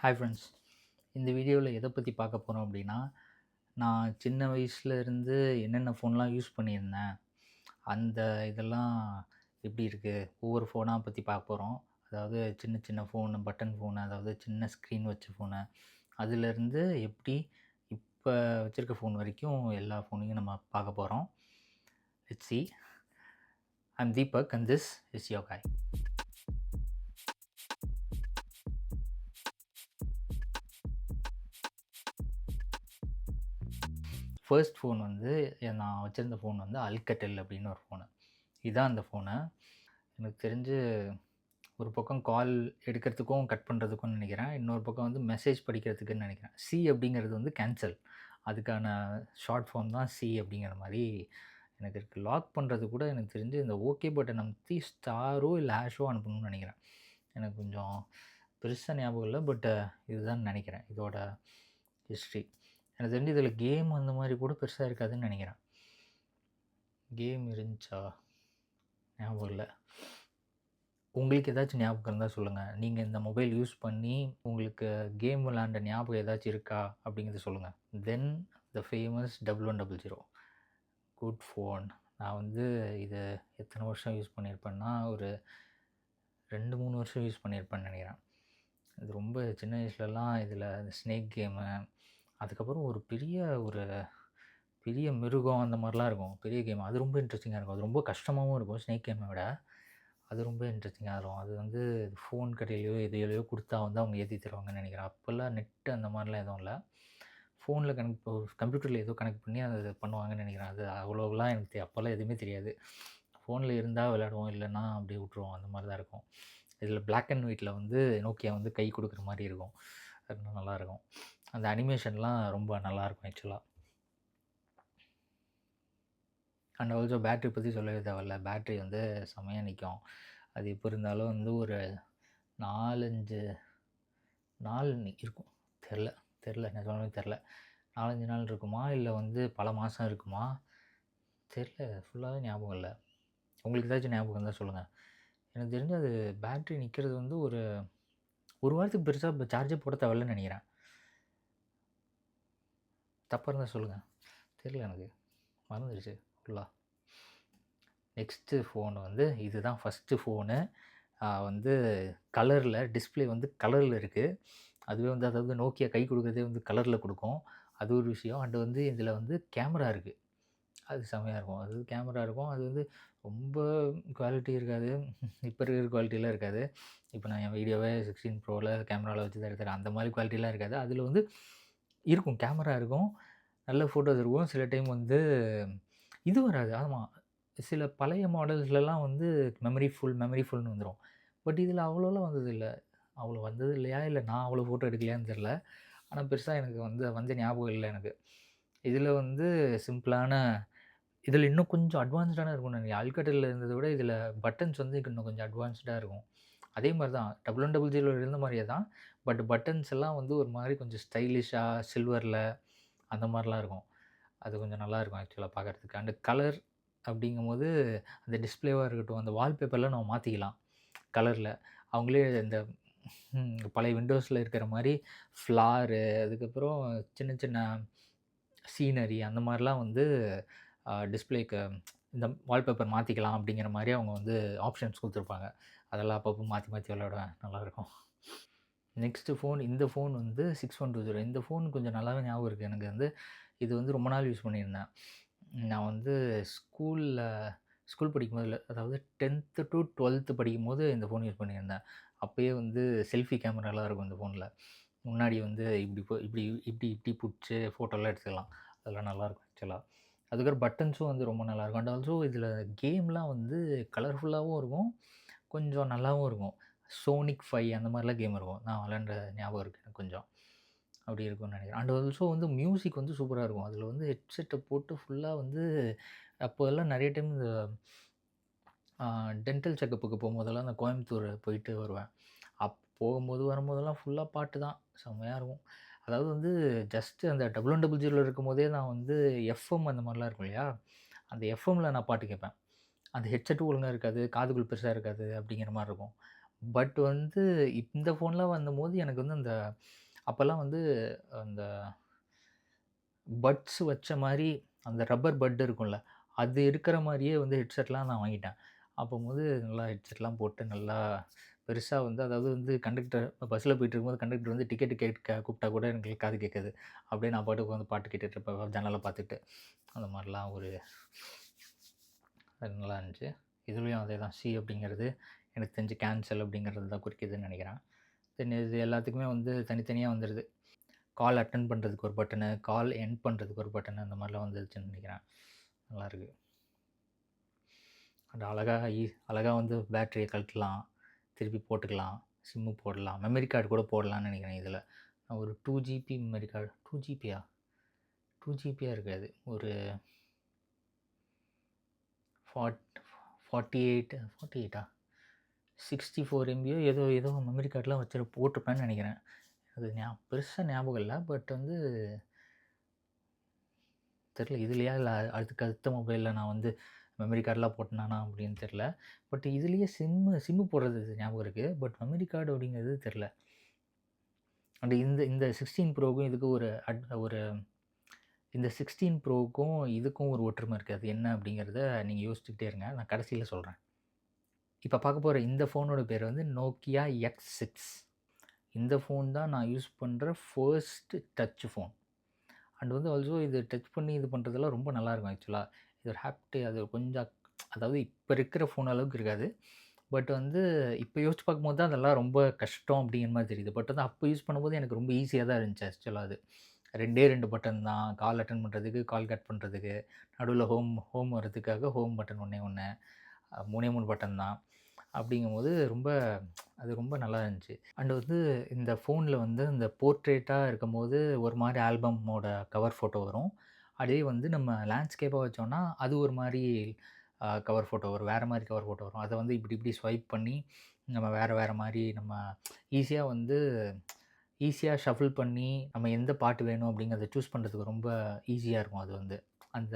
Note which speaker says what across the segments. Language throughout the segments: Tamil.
Speaker 1: Hi friends. இந்த வீடியோவில் எதை பற்றி பார்க்க போகிறோம் அப்படின்னா, நான் சின்ன வயசுல இருந்து என்னென்ன ஃபோன்லாம் யூஸ் பண்ணியிருந்தேன், அந்த இதெல்லாம் எப்படி இருக்குது, ஒவ்வொரு ஃபோனாக பற்றி பார்க்க போகிறோம். அதாவது சின்ன சின்ன ஃபோனு, பட்டன் ஃபோனு, அதாவது சின்ன ஸ்க்ரீன் வச்ச ஃபோனு, அதுலேருந்து எப்படி இப்போ வச்சுருக்க ஃபோன் வரைக்கும் எல்லா ஃபோனையும் நம்ம பார்க்க போகிறோம். Let's see. I am Deepak and this is your guy. First phone வந்து நான் வச்சிருந்த ஃபோன் வந்து அல்கட்டெல் அப்படின்னு ஒரு ஃபோனு. இதான் அந்த ஃபோனு. எனக்கு தெரிஞ்சு ஒரு பக்கம் கால் எடுக்கிறதுக்கும், கட் பண்ணுறதுக்கும்னு நெனைக்கிறேன். இன்னொரு பக்கம் வந்து மெசேஜ் படிக்கிறதுக்குன்னு நெனைக்கிறேன். சி அப்படிங்கிறது வந்து கேன்சல். அதுக்கான ஷார்ட் ஃபார்ம் தான் சி அப்படிங்கிற மாரி எனக்கு இருக்கு. லாக் பண்ணுறது கூட எனக்கு தெரிஞ்சு இந்த ஓகே பட்டன் அமுத்தி ஸ்டாரோ இல்ல ஹேஷோ அனுப்பணும்னு நெனைக்கிறேன். எனக்கு கொஞ்சம் பெருசா ஞாபகம் இல்ல. பட் இதுதான் நெனைக்கிறேன். இதோட ஹிஸ்ட்ரி. எனக்கு தெரிஞ்சு இதில கேம் அந்த மாரி கூட பெருசா இருக்காதுன்னு நெனைக்கிறேன். கேம் இருந்துச்சா? ஞாபகம் இல்ல. உங்களுக்கு ஏதாச்சும் ஞாபகம் இருந்தா சொல்லுங்க. நீங்க இந்த மொபைல் யூஸ் பண்ணி உங்களுக்கு கேம் விளையாண்ட ஞாபகம் ஏதாச்சும் இருக்கா? அப்படிங்கிறத சொல்லுங்க. தென் த ஃபேமஸ் 1100. Good phone. நான் வந்து இத எத்தன வருஷம் யூஸ் பண்ணியிருப்பேன்னா, ஒரு 2, 3 வருஷம் யூஸ் பண்ணியிருப்பேன்னு நெனைக்கிறேன். இது ரொம்ப சின்ன வயசுலலாம் இதில ஸ்னேக் கேமு, அதுக்கப்புறம் ஒரு பெரிய மிருகம் அந்த மாரிலாம் இருக்கும். பெரிய கேம். அது ரொம்ப இன்ட்ரஸ்டிங்கா இருக்கும். அது ரொம்ப கஷ்டமாவும் இருக்கும் ஸ்னேக் கேம்ம விட. அது ரொம்ப இன்ட்ரஸ்டிங்கா இருக்கும். அது வந்து ஃபோன் கடையிலயோ, எதுலயோ குடுத்தா வந்து அவங்க ஏத்தி தருவாங்கன்னு நெனைக்கிறேன். அப்பலாம் நெட் அந்த மாரிலாம் எதுவும் இல்ல. ஃபோன்ல கனெக்ட் கம்ப்யூட்டர்ல ஏதோ கனெக்ட் பண்ணி அத பண்ணுவாங்கன்னு நெனைக்கிறேன். அது அவ்வளோலாம் எனக்கு அப்பலாம் எதுவுமே தெரியாது. ஃபோன்ல இருந்தா விளையாடுவோம், இல்லன்னா அப்படியே விட்டுருவோம். அந்த மாரி தான் இருக்கும். இதில பிளாக் அண்ட் ஒயிட்ல வந்து நோக்கியா வந்து கை குடுக்குற மாரி இருக்கும். அது இன்னும் நல்லாயிருக்கும். அந்த அனிமேஷன்லாம் ரொம்ப நல்லாயிருக்கும் ஆக்சுவலா. அண்ட் ஆல்சோ பேட்டரி பத்தி சொல்லவே தேவையில்ல. பேட்டரி வந்து செம்மையா நிக்கும். அது எப்போ இருந்தாலும் வந்து ஒரு 4, 5 நாள் இருக்கும். தெர்ல தெர்ல. நிஜமாவே தெர்ல. 4, 5 நாள் இருக்குமா? இல்ல வந்து பல மாசம் இருக்குமா? தெர்ல. ஃபுல்லாவே ஞாபகம் இல்ல. உங்களுக்கு ஏதாச்சும் ஞாபகம் இருந்தா சொல்லுங்க. எனக்கு தெரிஞ்சு அது பேட்டரி நிக்கிறது வந்து ஒரு 1 வாரத்துக்கு பெருசா சார்ஜே போட தேவையில்லன்னு நெனைக்கிறேன். தப்பா இருந்தா சொல்லுங்க. தெர்ல எனக்கு. மறந்துருச்சு ஃபுல்லா. நெக்ஸ்ட்டு ஃபோன் வந்து இதுதான் ஃபர்ஸ்ட்டு ஃபோனு. வந்து கலர்ல டிஸ்ப்ளே வந்து கலர்ல இருக்கு. அதுவே வந்து அதாவது நோக்கியா கை குடுக்குறதே வந்து கலர்ல குடுக்கும். அது ஒரு விஷயம். அண்ட் வந்து இதில வந்து கேமரா இருக்கு. அது செம்மையா இருக்கும். அது கேமரா இருக்கும். அது வந்து ரொம்ப குவாலிட்டி இருக்காது. இப்ப இருக்கிற குவாலிட்டிலாம் இருக்காது. இப்ப நான் என் வீடியோவே 16 ப்ரோல கேமரால வச்சு தான் எடுக்கிறேன். அந்த மாரி குவாலிட்டிலாம் இருக்காது. அதில வந்து இருக்கும். கேமரா இருக்கும். நல்ல ஃபோட்டோஸ் இருக்கும். சில டைம் வந்து இது வராது. ஆமா. சில பழைய மாடல்ஸ்லலாம் வந்து மெமரி ஃபுல்ன்னு வந்துரும். பட் இதில அவ்வளோலாம் வந்ததில்ல. அவ்வளோ வந்தது இல்லையா? இல்ல நான் அவ்வளோ ஃபோட்டோ எடுக்கலையான்னு தெரியல. ஆனா பெருசா எனக்கு வந்து வந்த ஞாபகம் இல்ல எனக்கு. இதில வந்து சிம்பிளான இதில இன்னும் கொஞ்சம் அட்வான்ஸ்டான இருக்கும்னு நெனைக்கிறேன். அல்கட்டல்ல இருந்தத விட இதில பட்டன்ஸ் வந்து இன்னும் கொஞ்சம் அட்வான்ஸ்டா இருக்கும். அதே மாரி தான் 1100 இருந்த மாரியே தான். பட் பட்டன்ஸ் எல்லாம் வந்து ஒரு மாரி கொஞ்சம் ஸ்டைலிஷா சில்வர்ல அந்த மாரிலாம் இருக்கும். அது கொஞ்சம் நல்லாயிருக்கும் ஆக்சுவலா பார்க்கறதுக்கு. அண்ட் கலர் அப்படிங்கும்போது, அந்த டிஸ்ப்ளேவா இருக்கட்டும், அந்த வால்பேப்பர்லாம் நம்ம மாத்திக்கலாம் கலர்ல. அவங்களே இந்த பழைய விண்டோஸ்ல இருக்கிற மாரி ஃப்ளாரு, அதுக்கப்புறம் சின்ன சின்ன சீனரி அந்த மாரிலாம் வந்து டிஸ்ப்ளேக்கு இந்த வால்பேப்பர் மாத்திக்கலாம் அப்படிங்கிற மாரி அவங்க வந்து ஆப்ஷன்ஸ் குடுத்துருப்பாங்க. அதெல்லாம் அப்பப்போ மாத்தி மாத்தி விளையாடுவேன். நல்லாயிருக்கும். நெக்ஸ்ட்டு ஃபோன் இந்த ஃபோன் வந்து 6120. இந்த ஃபோன் கொஞ்சம் நல்லாவே ஞாபகம் இருக்கு எனக்கு வந்து. இது வந்து ரொம்ப நாள் யூஸ் பண்ணியிருந்தேன். நான் வந்து ஸ்கூல்ல ஸ்கூல் படிக்கும்போது அதாவது 10த் டூ 12த் படிக்கும்போது இந்த ஃபோன் யூஸ் பண்ணியிருந்தேன். அப்பயே வந்து செல்ஃபி கேமராலாம் இருக்கும் இந்த ஃபோன்ல. முன்னாடி வந்து இப்டி இப்டி இப்டி புடிச்சு ஃபோட்டோலாம் எடுத்துக்கலாம். அதெல்லாம் நல்லாயிருக்கும் ஆக்சுவலா. அதுக்கப்புறம் பட்டன்ஸும் வந்து ரொம்ப நல்லாயிருக்கும். அண்ட் ஆல்சோ இதில கேம்லாம் வந்து கலர்ஃபுல்லாவும் இருக்கும். கொஞ்சம் நல்லாவும் இருக்கும். சோனிக் 5 அந்த மாரிலாம் கேம் இருக்கும். நான் விளையாண்ட ஞாபகம் இருக்கு எனக்கு கொஞ்சம். அப்படி இருக்கும்னு நெனைக்கிறேன். அண்ட் ஆல்சோ வந்து மியூசிக் வந்து சூப்பரா இருக்கும். அதில வந்து ஹெட்செட்ட போட்டு ஃபுல்லா வந்து அப்போலாம் நெறைய டைம் இந்த ஆ டென்டல் செக்கப்புக்கு போம்போதெல்லாம் நான் கோயம்புத்தூர் போயிட்டு வருவேன். போகும்போது, வரும்போதெல்லாம் ஃபுல்லா பாட்டு தான். செம்மையா இருக்கும். அதாவது வந்து ஜஸ்ட் அந்த 0000 இருக்கும்போதே நான் வந்து எஃப்எம் அந்த மாரிலாம் இருக்கும் இல்லையா? அந்த எஃப்எம்ல நான் பாட்டு கேட்பேன். அந்த ஹெட்செட்டும் ஒழுங்கா இருக்காது. காதுக்குள் பெருசா இருக்காது. அப்படிங்கிற மாரி இருக்கும். பட் வந்து இந்த ஃபோன்லாம் வந்தம்போது எனக்கு வந்து அந்த அப்பலாம் வந்து அந்த பட்ஸ் வச்ச மாரி அந்த ரப்பர் பட் இருக்கும்ல, அது இருக்கிற மாரியே வந்து ஹெட்செட்லாம் நான் வாங்கிட்டேன். அப்பம்போது நல்லா ஹெட்செட்லாம் போட்டு நல்லா பெருசா வந்து அதாவது வந்து கண்டக்டர் பஸ்ஸில போயிட்டுருக்கும்போது கண்டக்டர் வந்து டிக்கெட் கேட்க கூப்பிட்டா கூட எனக்கு காது கேட்காது. அப்படியே நான் பாட்டுக்கு உட்காந்து பாட்டு கேட்டுட்டு இருப்பேன் ஜன்னல பார்த்துட்டு. அந்த மாரிலாம் ஒரு அது நல்லா இருந்துச்சு. இதுலயும் அதேதான் சி அப்படிங்கிறது எனக்கு தெரிஞ்சு கேன்சல் அப்படிங்கிறது தான் குறிக்குதுன்னு நெனைக்கிறேன். தென் இது எல்லாத்துக்குமே வந்து தனித்தனியா வந்துருது. கால் அட்டெண்ட் பண்ணுறதுக்கு ஒரு பட்டனு, கால் எண்ட் பண்ணுறதுக்கு ஒரு பட்டனு அந்த மாரிலாம் வந்துருச்சுன்னு நெனைக்கிறேன். நல்லாயிருக்கு. அது அழகா வந்து பேட்டரிய கழட்டலாம், திருப்பி போட்டுக்கலாம், சிம்மு போடலாம், மெமரி கார்டு கூட போடலான்னு நெனைக்கிறேன் இதில. ஒரு 2 ஜிபி மெமரி கார்டு 2 ஜிபியா? 2 ஜிபியா இருக்காது. ஒரு ஃபார்ட் 48 48ஆ? 64 எம்பியோ ஏதோ மெமரி கார்ட்லாம் போட்டிருப்பேன்னு நெனைக்கிறேன். அது பெருசா ஞாபகம் இல்ல. பட் வந்து தெரியல. இதுலயா இல்ல அதுக்கு அடுத்த மொபைல்ல நான் வந்து மெமரி கார்ட்லாம் போட்டேனானா அப்படின்னு தெரியல. பட் இதுலயே சிம்மு போடுறது ஞாபகம் இருக்கு. பட் மெமரி கார்டு அப்படிங்கிறது தெரியல. அண்ட் இந்த இந்த 16 ப்ரோக்கும் இதுக்கும் ஒரு இந்த 16 ப்ரோக்கும் இதுக்கும் ஒரு ஒற்றுமை இருக்கு. அது என்ன அப்படிங்கிறத நீங்க யோசிச்சுக்கிட்டே இருங்க. நான் கடைசியில சொல்றேன். இப்ப பார்க்க போற இந்த ஃபோனோட பேர் வந்து Nokia X6. இந்த ஃபோன் தான் நான் யூஸ் பண்ற ஃபர்ஸ்ட் டச் ஃபோன். அண்ட் வந்து ஆல்சோ இது டச் பண்ணி இது பண்ணுறதெல்லாம் ரொம்ப நல்லாயிருக்கும் ஆக்சுவலா. இது ஒரு அது கொஞ்சம் அதாவது இப்ப இருக்கிற ஃபோன் அளவுக்கு இருக்காது. பட் வந்து இப்ப யோசிச்சு பார்க்கும்போது தான் அதெல்லாம் ரொம்ப கஷ்டம் அப்படிங்கிற மாரி தெரியுது. பட் வந்து அப்ப யூஸ் பண்ணும்போது எனக்கு ரொம்ப ஈஸியா தான் இருந்துச்சு ஆக்சுவலா அது. 2 பட்டன் தான். கால் அட்டெண்ட் பண்ணுறதுக்கு, கால் கட் பண்ணுறதுக்கு, நடுவுல ஹோம் ஹோம் வரதுக்காக ஹோம் பட்டன் ஒண்ணே ஒண்ணு. 3 பட்டன் தான். அப்படிங்கும்போது அது ரொம்ப நல்லா இருந்துச்சு. அண்ட் வந்து இந்த ஃபோன்ல வந்து இந்த போர்ட்ரேட்டா இருக்கும்போது ஒரு மாரி ஆல்பமோட கவர் ஃபோட்டோ வரும். அதே வந்து நம்ம லேண்ட்ஸ்கேப்பா வச்சோம்னா, அது ஒரு மாரி கவர் ஃபோட்டோ வரும். வேற மாரி கவர் ஃபோட்டோ வரும். அத வந்து இப்டி இப்டி ஸ்வைப் பண்ணி நம்ம வேற வேற மாரி நம்ம ஈஸியா வந்து ஈஸியா ஷஃபில் பண்ணி நம்ம எந்த பாட்டு வேணும் அப்படிங்கிறத சூஸ் பண்றதுக்கு ரொம்ப ஈஸியா இருக்கும் அது வந்து. அந்த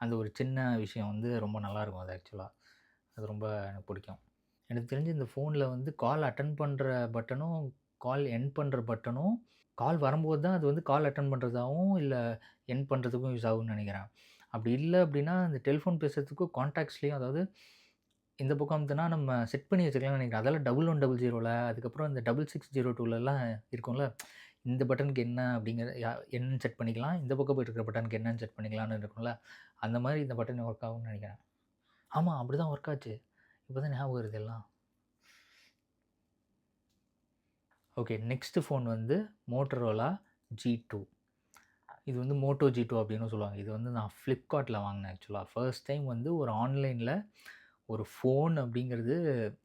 Speaker 1: அந்த ஒரு சின்ன விஷயம் வந்து ரொம்ப நல்லாயிருக்கும் அது ஆக்சுவலா. அது ரொம்ப எனக்கு பிடிக்கும். எனக்கு தெரிஞ்சு இந்த ஃபோன்ல வந்து கால் அட்டெண்ட் பண்ற பட்டனும், கால் எண்ட் பண்ற பட்டனும், கால் வரும்போது தான் அது வந்து கால் அட்டெண்ட் பண்றதாவும், இல்ல எண்ட் பண்றதுக்கும் யூஸ் ஆகும்னு நெனைக்கிறேன். அப்படி இல்ல அப்படின்னா, இந்த டெலிஃபோன் பேசுறதுக்கும் கான்டாக்ட்ஸ்லயும் அதாவது இந்த பக்கம் அமுத்துனா நம்ம செட் பண்ணி வச்சுக்கலாம்னு நெனைக்கிறேன். அதெல்லாம் 1100ல அதுக்கப்புறம் இந்த 6602லலாம் இருக்கும்ல. இந்த பட்டனுக்கு என்ன அப்படிங்கிற என்னன்னு செட் பண்ணிக்கலாம். இந்த பக்கம் போயிட்டு இருக்கிற பட்டனுக்கு என்னன்னு செட் பண்ணிக்கலாம்னு இருக்கும்ல. அந்த மாரி இந்த பட்டன் ஒர்க் ஆகும்னு நெனைக்கிறேன். ஆமா, அப்படிதான் ஒர்க் ஆச்சு. இப்ப தான் ஞாபகம் வருது எல்லாம். ஓகே. நெக்ஸ்ட் ஃபோன் வந்து Motorola G2. இது வந்து Moto G2 அப்படின்னு சொல்லுவாங்க. இது வந்து நான் Flipkartல வாங்குனேன் ஆக்சுவலா. ஃபர்ஸ்ட் டைம் வந்து ஒரு ஆன்லைன்ல ஒரு ஃபோன் அப்படிங்கிறது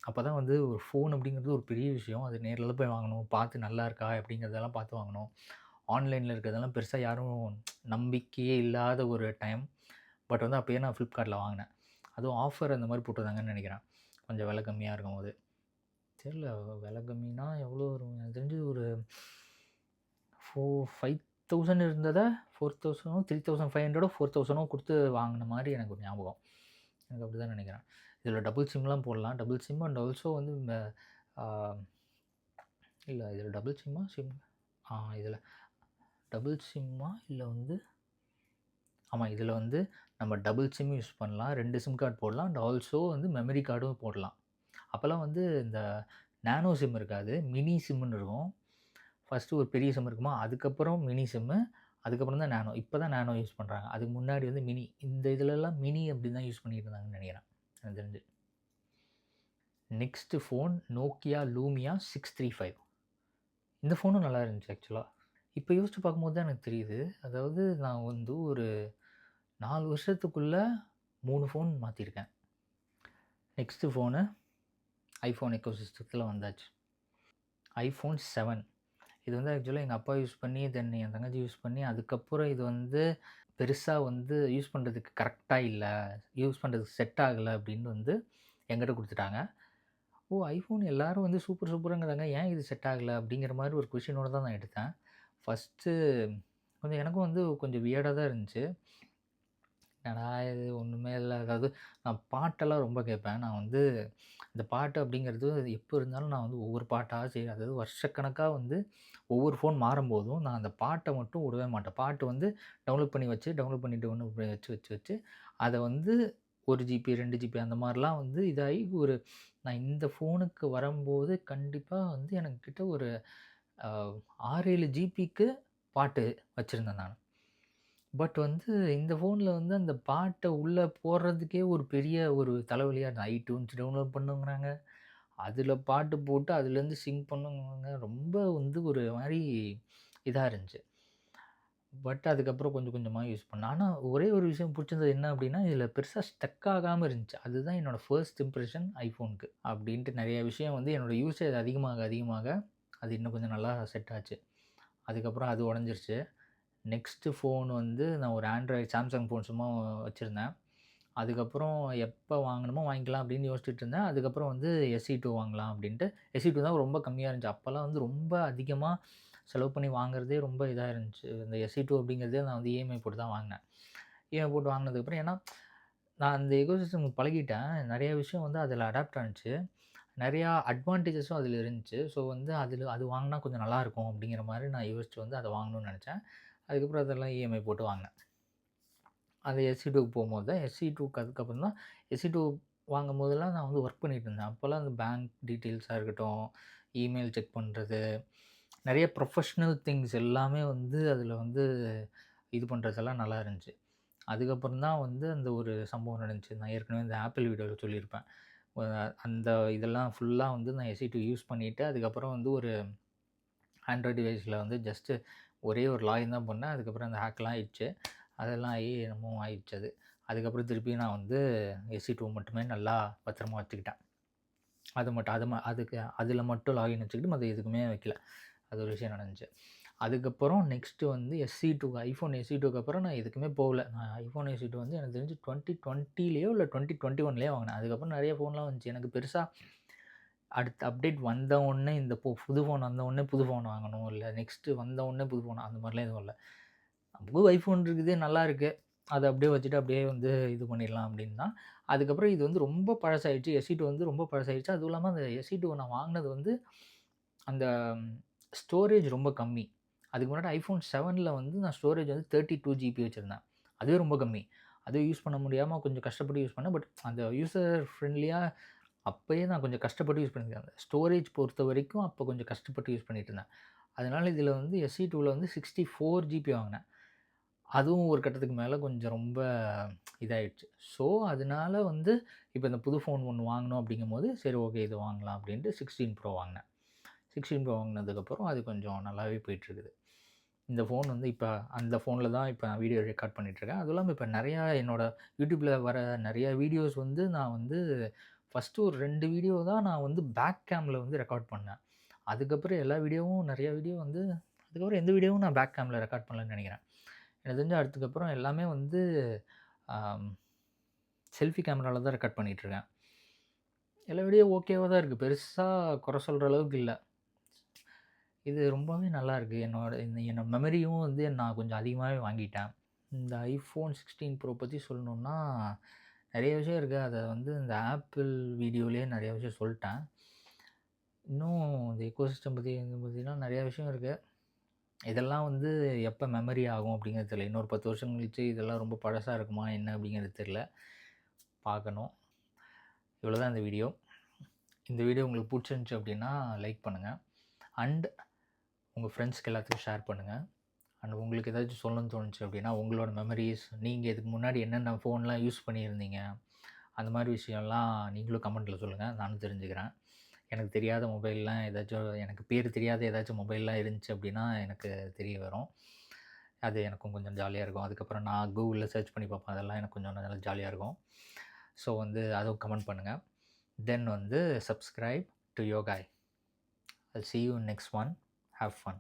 Speaker 1: அப்பதான் வந்து ஒரு ஃபோன் அப்படிங்கிறது ஒரு பெரிய விஷயம். அது நேர்ல தான் போய் வாங்கணும். பார்த்து நல்லா இருக்கா அப்படிங்கிறதெல்லாம் பார்த்து வாங்கணும். ஆன்லைன்ல இருக்கிறதெல்லாம் பெருசா யாரும் நம்பிக்கையே இல்லாத ஒரு டைம். பட் வந்து அப்பயே நான் Flipkartல வாங்குனேன். அதுவும் ஆஃபர் அந்த மாரி போட்டிருந்தாங்கன்னு நெனைக்கிறேன். கொஞ்சம் விலை கம்மியா இருக்கும்போது. தெரியல விலை கம்மினா எவ்வளோ வரும்? எனக்கு தெரிஞ்சு ஒரு 5000 இருந்தத 4000 3500 4000 குடுத்து வாங்குன மாரி எனக்கு ஒரு ஞாபகம். எனக்கு அப்படிதான் நெனைக்கிறேன். இதில டபுள் சிம்லாம் போடலாம். டபுள் சிம் அண்ட் ஆல்சோ வந்து ஆ இல்ல இதில டபுள் சிம்மா? இதில டபுள் சிம்மா? இல்ல வந்து ஆமா இதில வந்து நம்ம டபுள் சிம் யூஸ் பண்ணலாம். 2 சிம் கார்ட் போடலாம். அண்ட் ஆல்சோ வந்து மெமரி கார்டும் போடலாம். அப்பலாம் வந்து இந்த நானோ சிம் இருக்காது. மினி சிம்ன்னு இருக்கும். ஃபர்ஸ்ட்டு ஒரு பெரிய சிம் இருக்குமா, அதுக்கப்புறம் மினி சிம்மு, அதுக்கப்புறம் தான் நானோ. இப்ப தான் நானோ யூஸ் பண்றாங்க. அதுக்கு முன்னாடி வந்து மினி. இந்த இதுலலாம் மினி அப்படின்னு தான் யூஸ் பண்ணிட்டு இருந்தாங்கன்னு நெனைக்கிறேன். எனக்கு தெரிஞ்சு. Next phone Nokia Lumia 635. இந்த ஃபோனும் நல்லா இருந்துச்சு ஆக்சுவலா. இப்ப யோசிச்சு பார்க்கும்போது தான் எனக்கு தெரியுது. அதாவது நான் வந்து ஒரு 4 வருஷத்துக்குள்ள 3 ஃபோன் மாத்தியிருக்கேன். நெக்ஸ்ட் ஃபோனு iPhone எக்கோசிஸ்டத்துல வந்தாச்சு. iPhone 7. இது வந்து ஆக்சுவலா எங்க அப்பா யூஸ் பண்ணி, தென் என் தங்கச்சி யூஸ் பண்ணி, அதுக்கப்புறம் இது வந்து பெருசா வந்து யூஸ் பண்றதுக்கு கரெக்ட்டா இல்ல. யூஸ் பண்றதுக்கு செட் ஆகல அப்படின்னு வந்து என்கிட்ட குடுத்துட்டாங்க. ஓ! iPhone எல்லாரும் வந்து சூப்பர் சூப்பர்ங்கிறாங்க. ஏன் இது செட் ஆகல? அப்படிங்கிற மாரி ஒரு கொஸ்டினோட தான் நான் எடுத்தேன். ஃபர்ஸ்ட்டு கொஞ்சம் எனக்கும் வந்து கொஞ்சம் வியர்டா தான் இருந்துச்சு. என்னடா இது ஒண்ணுமே இல்ல. அதாவது நான் பாட்டெல்லாம் ரொம்ப கேட்பேன். நான் வந்து இந்த பாட்டு அப்படிங்கிறது எப்போ இருந்தாலும் நான் வந்து ஒவ்வொரு பாட்டா சரி அதாவது வருஷக்கணக்கா வந்து ஒவ்வொரு ஃபோன் மாறும்போதும் நான் அந்த பாட்ட மட்டும் விடவே மாட்டேன். பாட்டு வந்து டவுன்லோட் பண்ணி வச்சு, டவுன்லோட் பண்ணி டவுன்லோட் பண்ணி வச்சு வச்சு வச்சு அத வந்து 1 ஜிபி, 2 ஜிபி அந்த மாரிலாம் வந்து இதாகி நான் இந்த ஃபோனுக்கு வரம்போது கண்டிப்பா வந்து எனக்கு கிட்ட ஒரு அ 6, 7 ஜிபிக்கு பாட்டு வச்சிருந்தேன் நானு. பட் வந்து இந்த ஃபோன்ல வந்து அந்த பாட்ட உள்ள போடுறதுக்கே ஒரு பெரிய ஒரு தலைவலியா இருந்தது. iTunes டவுன்லோட் பண்ணுங்கிறாங்க. அதில பாட்டு போட்டு அதுலேருந்து சிங்க் பண்ணுங்கிறாங்க. ரொம்ப வந்து ஒரு மாரி இதா இருந்துச்சு. பட் அதுக்கப்புறம் கொஞ்சம் கொஞ்சமா யூஸ் பண்ணேன். ஆனா ஒரே ஒரு விஷயம் புடிச்சிருந்தது என்ன அப்டின்னா, இதில பெருசா ஸ்டக் ஆகாம இருந்துச்சு. அதுதான் என்னோட ஃபர்ஸ்ட் இம்ப்ரஷன் iPhoneக்கு. அப்டின்ட்டு நெறைய விஷயம் வந்து என்னோட யூசேஜ் அதிகமாக அதிகமாக அது இன்னும் கொஞ்சம் நல்லா செட் ஆச்சு. அதுக்கப்புறம் அது உடைஞ்சிருச்சு. நெக்ஸ்ட்டு ஃபோன் வந்து நான் ஒரு ஆண்ட்ராய்டு சாம்சங் ஃபோன் சும்மா வச்சிருந்தேன். அதுக்கப்புறம் எப்ப வாங்கணுமோ வாங்கிக்கலாம் அப்படின்னு யோசிச்சுட்டு இருந்தேன். அதுக்கப்புறம் வந்து SE2 வாங்கலாம் அப்படின்ட்டு. SE2 தான் ரொம்ப கம்மியா இருந்துச்சு. அப்பலாம் வந்து ரொம்ப அதிகமா செலவு பண்ணி வாங்குறதே ரொம்ப இதா இருந்துச்சு. இந்த SE2 அப்படிங்கிறதே நான் வந்து இஎம்ஐ போட்டு தான் வாங்கினேன். இஎம்ஐ போட்டு வாங்கினதுக்கப்புறம் ஏன்னா, நான் அந்த எக்கோசிஸ்டமுக்கு பழகிட்டேன். நெறைய விஷயம் வந்து அதில அடாப்ட் ஆனுச்சு. நெறையா அட்வான்டேஜஸும் அதில இருந்துச்சு. ஸோ வந்து அது வாங்குனா கொஞ்சம் நல்லாயிருக்கும் அப்படிங்கிற மாரி நான் யோசிச்சு வந்து அத வாங்கணும்னு நெனச்சேன். அதுக்கப்புறம் அதெல்லாம் இஎம்ஐ போட்டு வாங்கினேன். அது SE2க்கு போம்போது தான் SE2க்கு அதுக்கப்புறம் தான் SE2 வாங்கும்போதெல்லாம் நான் வந்து ஒர்க் பண்ணிட்டு இருந்தேன். அப்போலாம் அந்த பேங்க் டீட்டெயில்ஸா இருக்கட்டும், இமெயில் செக் பண்றது, நெறைய ப்ரொஃபஷ்னல் திங்ஸ் எல்லாமே வந்து அதில வந்து இது பண்றதெல்லாம் நல்லா இருந்துச்சு. அதுக்கப்புறம் தான் வந்து அந்த ஒரு சம்பவம் நடந்துச்சு. நான் ஏற்கனவே இந்த ஆப்பிள் வீடியோல சொல்லியிருப்பேன். அ அந்த இதெல்லாம் ஃபுல்லா வந்து நான் SE2 யூஸ் பண்ணிட்டு, அதுக்கப்புறம் வந்து ஒரு ஆண்ட்ராய்டு டிவைஸ்ல வந்து ஜஸ்ட்டு ஒரே ஒரு லாகின் தான் பண்ணேன். அதுக்கப்புறம் அந்த ஹேக்லாம் ஆயிடுச்சு. அதெல்லாம் ஆகி என்னமோ ஆயிடுச்சு அது. அதுக்கப்புறம் திருப்பி நான் வந்து SE2 மட்டுமே நல்லா பத்திரமா வச்சுக்கிட்டேன். அது மட்டும் அதுக்கு அதில மட்டும் லாகின் வச்சுக்கிட்டு மத்த எதுக்குமே வைக்கல. அது ஒரு விஷயம் நடந்துச்சு. அதுக்கப்புறம் நெக்ஸ்ட்டு வந்து iPhone SE2க்கு அப்புறம் நான் எதுக்குமே போகல. நான் iPhone SE2 வந்து எனக்கு தெரிஞ்சு 2020லயோ இல்ல 2021லயோ வாங்கினேன். அதுக்கப்புறம் நெறைய ஃபோன்லாம் வந்துச்சு. எனக்கு பெருசா அடுத்த அப்டேட் வந்த உடனே இந்த புது ஃபோன் வந்த உடனே புது ஃபோன் வாங்கணும். இல்ல நெக்ஸ்ட்டு வந்த உடனே புது ஃபோன் அந்த மாரிலாம் எதுவும் இல்ல. புது ஐஃபோன் இருக்குது, நல்லாருக்கு. அத அப்படியே வச்சுட்டு அப்படியே வந்து இது பண்ணிடலாம் அப்படின்னு தான். அதுக்கப்புறம் இது வந்து ரொம்ப பழசாயிடுச்சு. SE2 வந்து ரொம்ப பழசாயிடுச்சு. அதுவும் இல்லாம அந்த SE2 நான் வாங்குனது வந்து அந்த ஸ்டோரேஜ் ரொம்ப கம்மி. அதுக்கு முன்னாடி iPhone 7ல வந்து நான் ஸ்டோரேஜ் வந்து 32 ஜிபி வச்சிருந்தேன். அதுவே ரொம்ப கம்மி. அதுவும் யூஸ் பண்ண முடியாம கொஞ்சம் கஷ்டப்பட்டு யூஸ் பண்ணேன். பட் அந்த யூசர் ஃப்ரெண்ட்லியா அப்பயே நான் கொஞ்சம் கஷ்டப்பட்டு யூஸ் பண்ணியிருக்கேன். ஸ்டோரேஜ் பொறுத்தவரைக்கும் அப்ப கொஞ்சம் கஷ்டப்பட்டு யூஸ் பண்ணிட்டு இருந்தேன். அதனால இதில வந்து SE2ல வந்து 64 ஜிபி வாங்கினேன். அதுவும் ஒரு கட்டத்துக்கு மேல கொஞ்சம் ரொம்ப இதாயிடுச்சு. ஸோ, அதனால வந்து இப்ப இந்த புது ஃபோன் ஒண்ணு வாங்கணும் அப்படிங்கும்போது, சரி ஓகே இது வாங்கலாம் அப்படின்ட்டு 16 ப்ரோ வாங்கினேன். 16 ப்ரோ வாங்கினதுக்கப்புறம் அது கொஞ்சம் நல்லாவே போயிட்டுருக்குது. இந்த ஃபோன் வந்து இப்ப அந்த ஃபோன்ல தான் இப்ப நான் வீடியோ ரெக்கார்ட் பண்ணிட்டுருக்கேன். அதுவும் இல்லாம இப்ப நெறையா என்னோட YouTubeல வர நெறைய வீடியோஸ் வந்து நான் வந்து ஃபர்ஸ்ட்டு ஒரு 2 வீடியோ தான் நான் வந்து பேக் கேம்ல வந்து ரெக்கார்ட் பண்ணேன். அதுக்கப்புறம் எல்லா வீடியோவும் நெறைய வீடியோ வந்து அதுக்கப்புறம் எந்த வீடியோவும் நான் பேக் கேம்ல ரெக்கார்ட் பண்ணலன்னு நெனைக்கிறேன். எனக்கு தெரிஞ்சு அதுக்கப்புறம் எல்லாமே வந்து ஆம், செல்ஃபி கேமரால தான் ரெக்கார்ட் பண்ணிட்டுருக்கேன். எல்லா வீடியோ ஓகேவா தான் இருக்கு. பெருசா குறை சொல்ற அளவுக்கு இல்ல. இது ரொம்பவே நல்லாயிருக்கு. என்னோட மெமரியும் வந்து நான் கொஞ்சம் அதிகமாவே வாங்கிட்டேன். இந்த iPhone 16 ப்ரோ பத்தி சொல்லணும்னா, நெறைய விஷயம் இருக்கு. அத வந்து இந்த ஆப்பிள் வீடியோலயே நெறைய விஷயம் சொல்ட்டேன். இன்னும் இந்த எக்கோசிஸ்டம் பத்தி பார்த்தீங்கன்னா, நெறைய விஷயம் இருக்கு. இதெல்லாம் வந்து எப்ப மெமரி ஆகும் அப்படிங்கிறது தெரியல. இன்னொரு 10 வருஷம் கழிச்சு இதெல்லாம் ரொம்ப பழசா இருக்குமா என்ன அப்படிங்கிறது தெரியல. பார்க்கணும். இவ்வளோதான் இந்த வீடியோ. இந்த வீடியோ உங்களுக்கு புடிச்சிருந்துச்சு அப்படின்னா லைக் பண்ணுங்க. அண்ட் உங்க ஃப்ரெண்ட்ஸ்க்கு எல்லாத்துக்கும் ஷேர் பண்ணுங்க. அண்ட் உங்களுக்கு ஏதாச்சும் சொல்லணும்னு தோணுச்சு அப்படின்னா, உங்களோட மெமரீஸ், நீங்க இதுக்கு முன்னாடி என்னென்ன ஃபோன்லாம் யூஸ் பண்ணியிருந்தீங்க, அந்த மாரி விஷயம்லாம் நீங்களும் கமெண்ட்ல சொல்லுங்க. நானும் தெரிஞ்சுக்கிறேன். எனக்கு தெரியாத மொபைல்லாம் ஏதாச்சும் எனக்கு பேர் தெரியாத ஏதாச்சும் மொபைல்லாம் இருந்துச்சு அப்படின்னா, எனக்கு தெரிய வரும். அது எனக்கும் கொஞ்சம் ஜாலியா இருக்கும். அதுக்கப்புறம் நான் Googleல சர்ச் பண்ணி பார்ப்பேன். அதெல்லாம் எனக்கு கொஞ்சம் நல்லா ஜாலியா இருக்கும். ஸோ வந்து அதுவும் கமெண்ட் பண்ணுங்க. தென் வந்து சப்ஸ்கிரைப் டு யோகாய். I'll see you in next one. Have fun.